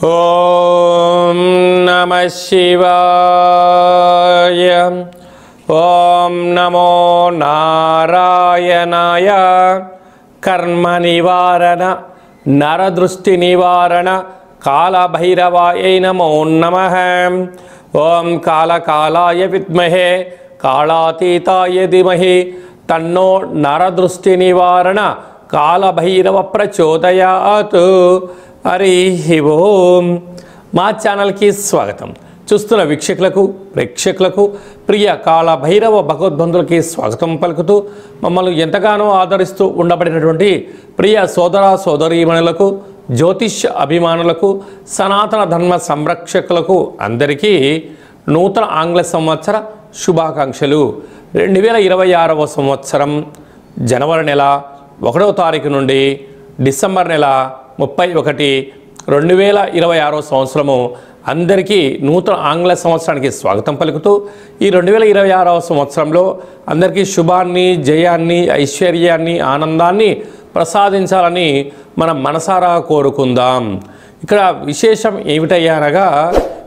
ఓం నమః శివాయ. ఓం నమో నారాయణాయ. కర్మ నివారణ నరదృష్టి నివారణ కాళభైరవాయ నమో నమః. ఓం కాళకాలాయ విద్మహే కాళాతీతాయ ధీమహి తన్నో నరదృష్టి నివారణ కాళభైరవ ప్రచోదయాత్. హరి ఓం. మా ఛానల్కి స్వాగతం. చూస్తున్న వీక్షకులకు ప్రేక్షకులకు ప్రియ కాళభైరవ భగవద్బంధులకి స్వాగతం పలుకుతూ మమ్మల్ని ఎంతగానో ఆదరిస్తూ ఉండబడినటువంటి ప్రియ సోదర సోదరీమణులకు, జ్యోతిష్య అభిమానులకు, సనాతన ధర్మ సంరక్షకులకు అందరికీ నూతన ఆంగ్ల సంవత్సర శుభాకాంక్షలు. 2026వ సంవత్సరం జనవరి నెల 1వ తారీఖు నుండి డిసెంబర్ నెల 31, 2026వ సంవత్సరము అందరికీ నూతన ఆంగ్ల సంవత్సరానికి స్వాగతం పలుకుతూ ఈ 2026వ సంవత్సరంలో అందరికీ శుభాన్ని, జయాన్ని, ఐశ్వర్యాన్ని, ఆనందాన్ని ప్రసాదించాలని మనం మనసారా కోరుకుందాం. ఇక్కడ విశేషం ఏమిటయ్యా అనగా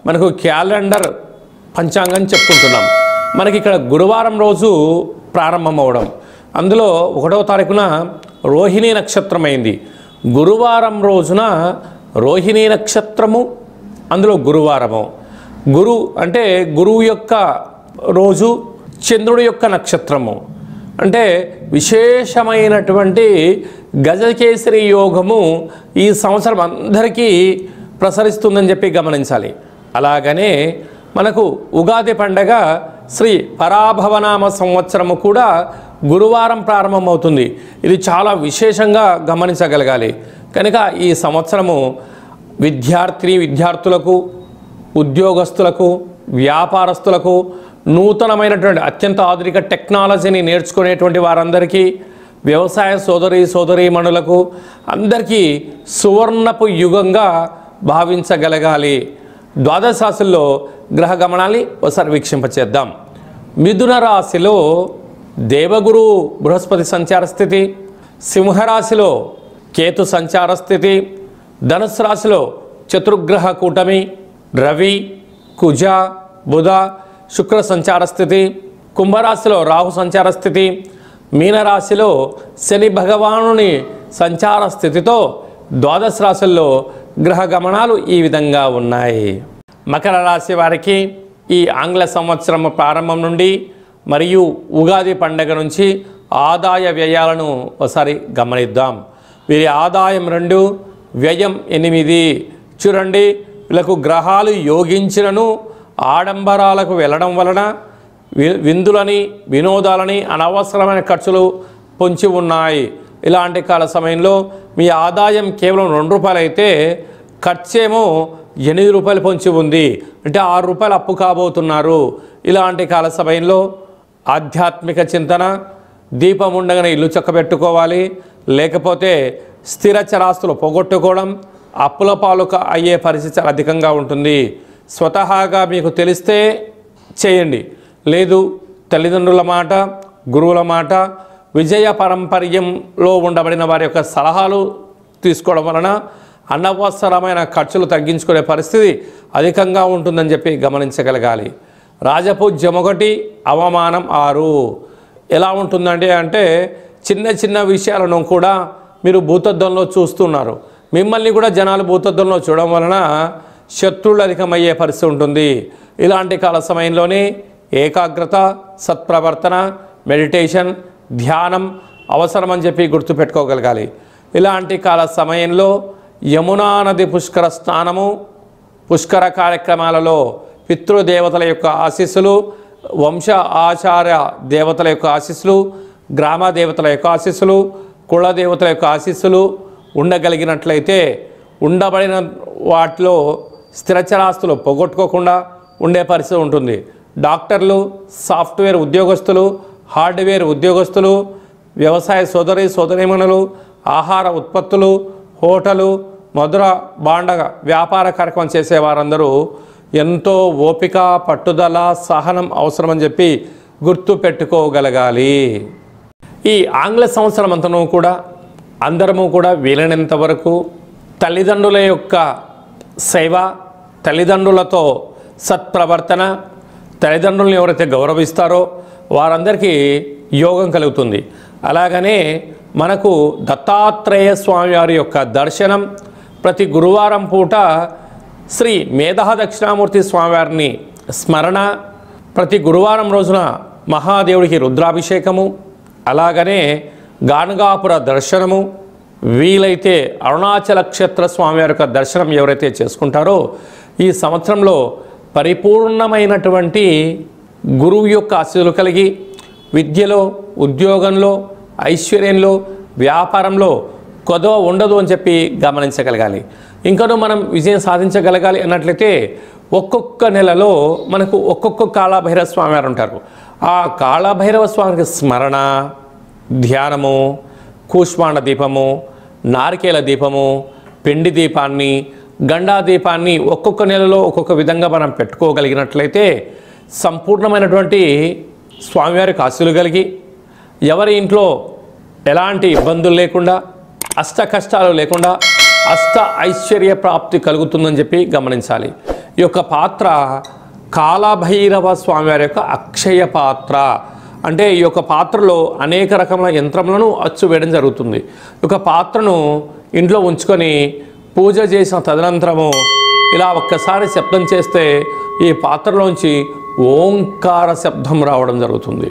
మనకు క్యాలెండర్ పంచాంగం చెప్పుకుంటున్నాం. మనకి ఇక్కడ గురువారం రోజు ప్రారంభమవడం, అందులో 1వ తారీఖున రోహిణీ నక్షత్రం అయింది. గురువారం రోజున రోహిణీ నక్షత్రము, అందులో గురువారము. గురు అంటే గురువు యొక్క రోజు, చంద్రుడి యొక్క నక్షత్రము. అంటే విశేషమైనటువంటి గజకేసరి యోగము ఈ సంవత్సరం అందరికీ ప్రసరిస్తుందని చెప్పి గమనించాలి. అలాగనే మనకు ఉగాది పండగ శ్రీ పరాభవనామ సంవత్సరము కూడా గురువారం ప్రారంభమవుతుంది. ఇది చాలా విశేషంగా గమనించగలగాలి. కనుక ఈ సంవత్సరము విద్యార్థులకు, ఉద్యోగస్తులకు, వ్యాపారస్తులకు, నూతనమైనటువంటి అత్యంత ఆధునిక టెక్నాలజీని నేర్చుకునేటువంటి వారందరికీ, వ్యవసాయ సోదరీమణులకు అందరికీ సువర్ణపు యుగంగా భావించగలగాలి. ద్వాదశ రాశుల్లో గ్రహ గమనాన్ని ఒకసారి వీక్షింపచేద్దాం. మిథున రాశిలో దేవగురు బృహస్పతి సంచార స్థితి, సింహరాశిలో కేతు సంచార స్థితి, ధనుసు రాశిలో చతుర్గ్రహ కూటమి రవి, కుజ, బుధ, శుక్ర సంచార స్థితి, కుంభరాశిలో రాహు సంచార స్థితి, మీనరాశిలో శని భగవానుని సంచార స్థితితో ద్వాదశ రాశుల్లో గ్రహ గమనాలు ఈ విధంగా ఉన్నాయి. మకర రాశి వారికి ఈ ఆంగ్ల సంవత్సరం ప్రారంభం నుండి మరియు ఉగాది పండగ నుంచి ఆదాయ వ్యయాలను ఒకసారి గమనిద్దాం. వీరి ఆదాయం 2, వ్యయం 8. చూడండి, వీళ్ళకు గ్రహాలు యోగించినను ఆడంబరాలకు వెళ్ళడం వలన విందులని, వినోదాలని, అనవసరమైన ఖర్చులు పొంచి ఉన్నాయి. ఇలాంటి కాల సమయంలో మీ ఆదాయం కేవలం ₹2 అయితే ఖర్చేమో ₹8 పొంచి ఉంది. అంటే ₹6 అప్పు కాబోతున్నారు. ఇలాంటి కాల సమయంలో ఆధ్యాత్మిక చింతన, దీపం ఉండగానే ఇల్లు చక్కబెట్టుకోవాలి. లేకపోతే స్థిర చరాస్తులు పోగొట్టుకోవడం, అప్పుల పాలు అయ్యే పరిస్థితి అధికంగా ఉంటుంది. స్వతహాగా మీకు తెలిస్తే చేయండి, లేదు తల్లిదండ్రుల మాట, గురువుల మాట, విజయ పారంపర్యంలో ఉండబడిన వారి యొక్క సలహాలు తీసుకోవడం వలన అనవసరమైన ఖర్చులు తగ్గించుకునే పరిస్థితి అధికంగా ఉంటుందని చెప్పి గమనించగలగాలి. రాజపూజ్యం 1, అవమానం 6. ఎలా ఉంటుందండి అంటే చిన్న చిన్న విషయాలను కూడా మీరు భూతద్దంలో చూస్తున్నారు. మిమ్మల్ని కూడా జనాలు భూతద్దంలో చూడడం వలన శత్రువులు అధికమయ్యే పరిస్థితి ఉంటుంది. ఇలాంటి కాల సమయంలోనే ఏకాగ్రత, సత్ప్రవర్తన, మెడిటేషన్, ధ్యానం అవసరమని చెప్పి గుర్తుపెట్టుకోగలగాలి. ఇలాంటి కాల సమయంలో యమునా నది పుష్కర స్నానము, పుష్కర కార్యక్రమాలలో పితృదేవతల యొక్క ఆశీస్సులు, వంశ ఆచార్య దేవతల యొక్క ఆశీస్సులు, గ్రామ దేవతల యొక్క ఆశీస్సులు, కులదేవతల యొక్క ఆశీస్సులు ఉండగలిగినట్లయితే ఉండబడిన వాటిలో స్థిరచరాస్తులు పోగొట్టుకోకుండా ఉండే పరిస్థితి ఉంటుంది. డాక్టర్లు, సాఫ్ట్వేర్ ఉద్యోగస్తులు, హార్డ్వేర్ ఉద్యోగస్తులు, వ్యవసాయ సోదరీమణులు, ఆహార ఉత్పత్తులు, హోటలు, మధుర భాండ వ్యాపార కార్యక్రమం చేసేవారందరూ ఎంతో ఓపిక, పట్టుదల, సహనం అవసరమని చెప్పి గుర్తు పెట్టుకోగలగాలి. ఈ ఆంగ్ల సంవత్సరం అంతను కూడా అందరము కూడా వీలైనంత వరకు తల్లిదండ్రుల యొక్క సేవ, తల్లిదండ్రులతో సత్ప్రవర్తన, తల్లిదండ్రులను ఎవరైతే గౌరవిస్తారో వారందరికీ యోగం కలుగుతుంది. అలాగనే మనకు దత్తాత్రేయ స్వామి వారి యొక్క దర్శనం, ప్రతి గురువారం పూట శ్రీ మేధా దక్షిణామూర్తి స్వామివారిని స్మరణ, ప్రతి గురువారం రోజున మహాదేవుడికి రుద్రాభిషేకము, అలాగనే గానగాపుర దర్శనము, వీలైతే అరుణాచల క్షేత్ర స్వామివారి యొక్క దర్శనం ఎవరైతే చేసుకుంటారో ఈ సంవత్సరంలో పరిపూర్ణమైనటువంటి గురువు యొక్క ఆశీస్సులు కలిగి విద్యలో, ఉద్యోగంలో, ఐశ్వర్యంలో, వ్యాపారంలో కొదవ ఉండదు అని చెప్పి గమనించగలగాలి. ఇంకనూ మనం విజయం సాధించగలగాలి అన్నట్లయితే ఒక్కొక్క నెలలో మనకు ఒక్కొక్క కాళభైరవ స్వామి వారు ఉంటారు. ఆ కాళభైరవ స్వామికి స్మరణ, ధ్యానము, కూష్మాండ దీపము, నారికేల దీపము, పిండి దీపాన్ని, గండా దీపాన్ని ఒక్కొక్క నెలలో ఒక్కొక్క విధంగా మనం పెట్టుకోగలిగినట్లయితే సంపూర్ణమైనటువంటి స్వామివారికి ఆశీస్సులు కలిగి ఎవరి ఇంట్లో ఎలాంటి ఇబ్బందులు లేకుండా, అష్ట కష్టాలు లేకుండా అష్ట ఐశ్వర్య ప్రాప్తి కలుగుతుందని చెప్పి గమనించాలి. ఈ యొక్క పాత్ర కాళభైరవ స్వామివారి యొక్క అక్షయ పాత్ర. అంటే ఈ యొక్క పాత్రలో అనేక రకముల యంత్రములను అచ్చు వేయడం జరుగుతుంది. ఈ యొక్క పాత్రను ఇంట్లో ఉంచుకొని పూజ చేసిన తదనంతరము ఇలా ఒక్కసారి శబ్దం చేస్తే ఈ పాత్రలోంచి ఓంకార శబ్దం రావడం జరుగుతుంది.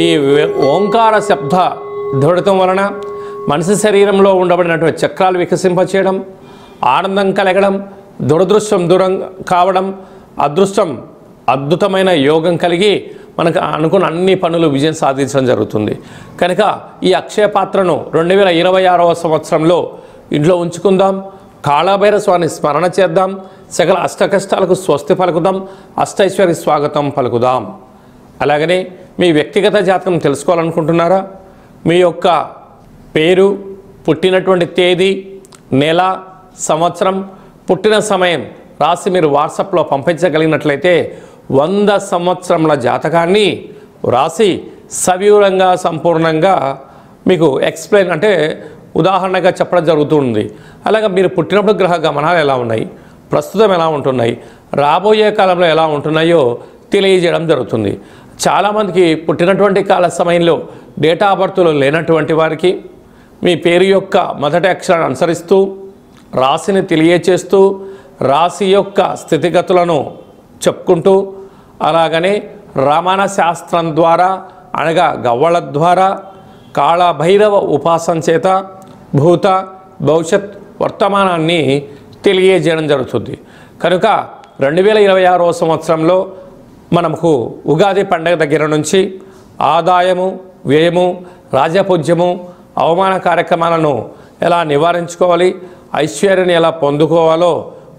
ఈ ఓంకార శబ్ద ధ్వనితం వలన మనిషి శరీరంలో ఉండబడినటువంటి చక్రాలు వికసింపచేయడం, ఆనందం కలగడం, దురదృష్టం దూరం కావడం, అదృష్టం అద్భుతమైన యోగం కలిగి మనకు అనుకున్న అన్ని పనులు విజయం సాధించడం జరుగుతుంది. కనుక ఈ అక్షయ పాత్రను 2026వ సంవత్సరంలో ఇంట్లో ఉంచుకుందాం. కాళభైరవ స్వామిని స్మరణ చేద్దాం. సకల అష్ట కష్టాలకు స్వస్తి పలుకుదాం. అష్టైశ్వర్య స్వాగతం పలుకుదాం. అలాగనే మీ వ్యక్తిగత జాతకం తెలుసుకోవాలనుకుంటున్నారా? మీ యొక్క పేరు, పుట్టినటువంటి తేదీ, నెల, సంవత్సరం, పుట్టిన సమయం రాసి మీరు వాట్సాప్లో పంపించగలిగినట్లయితే 100 సంవత్సరముల జాతకాన్ని రాసి సవివరంగా సంపూర్ణంగా మీకు ఎక్స్ప్లెయిన్ అంటే ఉదాహరణగా చెప్పడం జరుగుతుంది. అలాగే మీరు పుట్టినప్పుడు గ్రహ గమనాలు ఎలా ఉన్నాయి, ప్రస్తుతం ఎలా ఉంటున్నాయి, రాబోయే కాలంలో ఎలా ఉంటున్నాయో తెలియజేయడం జరుగుతుంది. చాలామందికి పుట్టినటువంటి కాల సమయంలో డేటా ఆఫ్ బర్త్లో లేనటువంటి వారికి మీ పేరు యొక్క మొదటి అక్షరాన్ని అనుసరిస్తూ రాశిని తెలియచేస్తూ రాశి యొక్క స్థితిగతులను చెప్పుకుంటూ అలాగనే రమణ శాస్త్రం ద్వారా అనగా గవ్వళ ద్వారా కాళభైరవ ఉపాసన చేత భూత భవిష్యత్ వర్తమానాన్ని తెలియజేయడం జరుగుతుంది. కనుక 2026వ సంవత్సరంలో మనకు ఉగాది పండుగ దగ్గర నుంచి ఆదాయము, వ్యయము, రాజపూజ్యము, అవమాన కార్యక్రమాలను ఎలా నివారించుకోవాలి, ఐశ్వర్యాన్ని ఎలా పొందుకోవాలో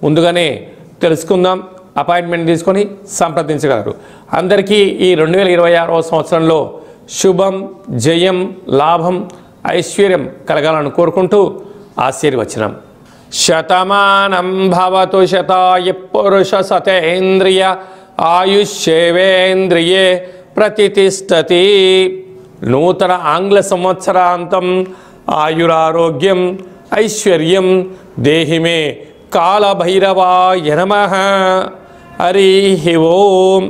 ముందుగానే తెలుసుకుందాం. అపాయింట్మెంట్ తీసుకొని సంప్రదించగలరు. అందరికీ ఈ 2026వ సంవత్సరంలో శుభం, జయం, లాభం, ఐశ్వర్యం కలగాలని కోరుకుంటూ ఆశీర్వచనం. శతమానం భవతు శతాయ పురుష సతేంద్రియ ఆయుష్యేవేంద్రియే ప్రతిష్టతి. నూతన ఆంగ్ల సంవత్సరాంతం ఆయురారోగ్యం ఐశ్వర్యం దేహిమే కాళభైరవాయ నమః. హరి ఓం.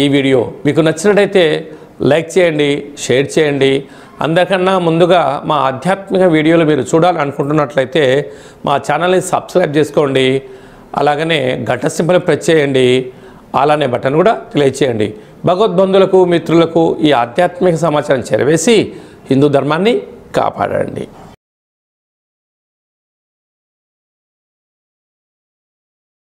ఈ వీడియో మీకు నచ్చినట్టయితే లైక్ చేయండి, షేర్ చేయండి. అందరికన్నా ముందుగా మా ఆధ్యాత్మిక వీడియోలు మీరు చూడాలనుకుంటున్నట్లయితే మా ఛానల్ని సబ్స్క్రైబ్ చేసుకోండి. అలాగనే గంట సింబల్ ప్రెస్ చేయండి. అలానే బటన్ కూడా తెలియచేయండి. భగవద్బంధులకు, మిత్రులకు ఈ ఆధ్యాత్మిక సమాచారం చేరవేసి హిందూ ధర్మాన్ని కాపాడండి.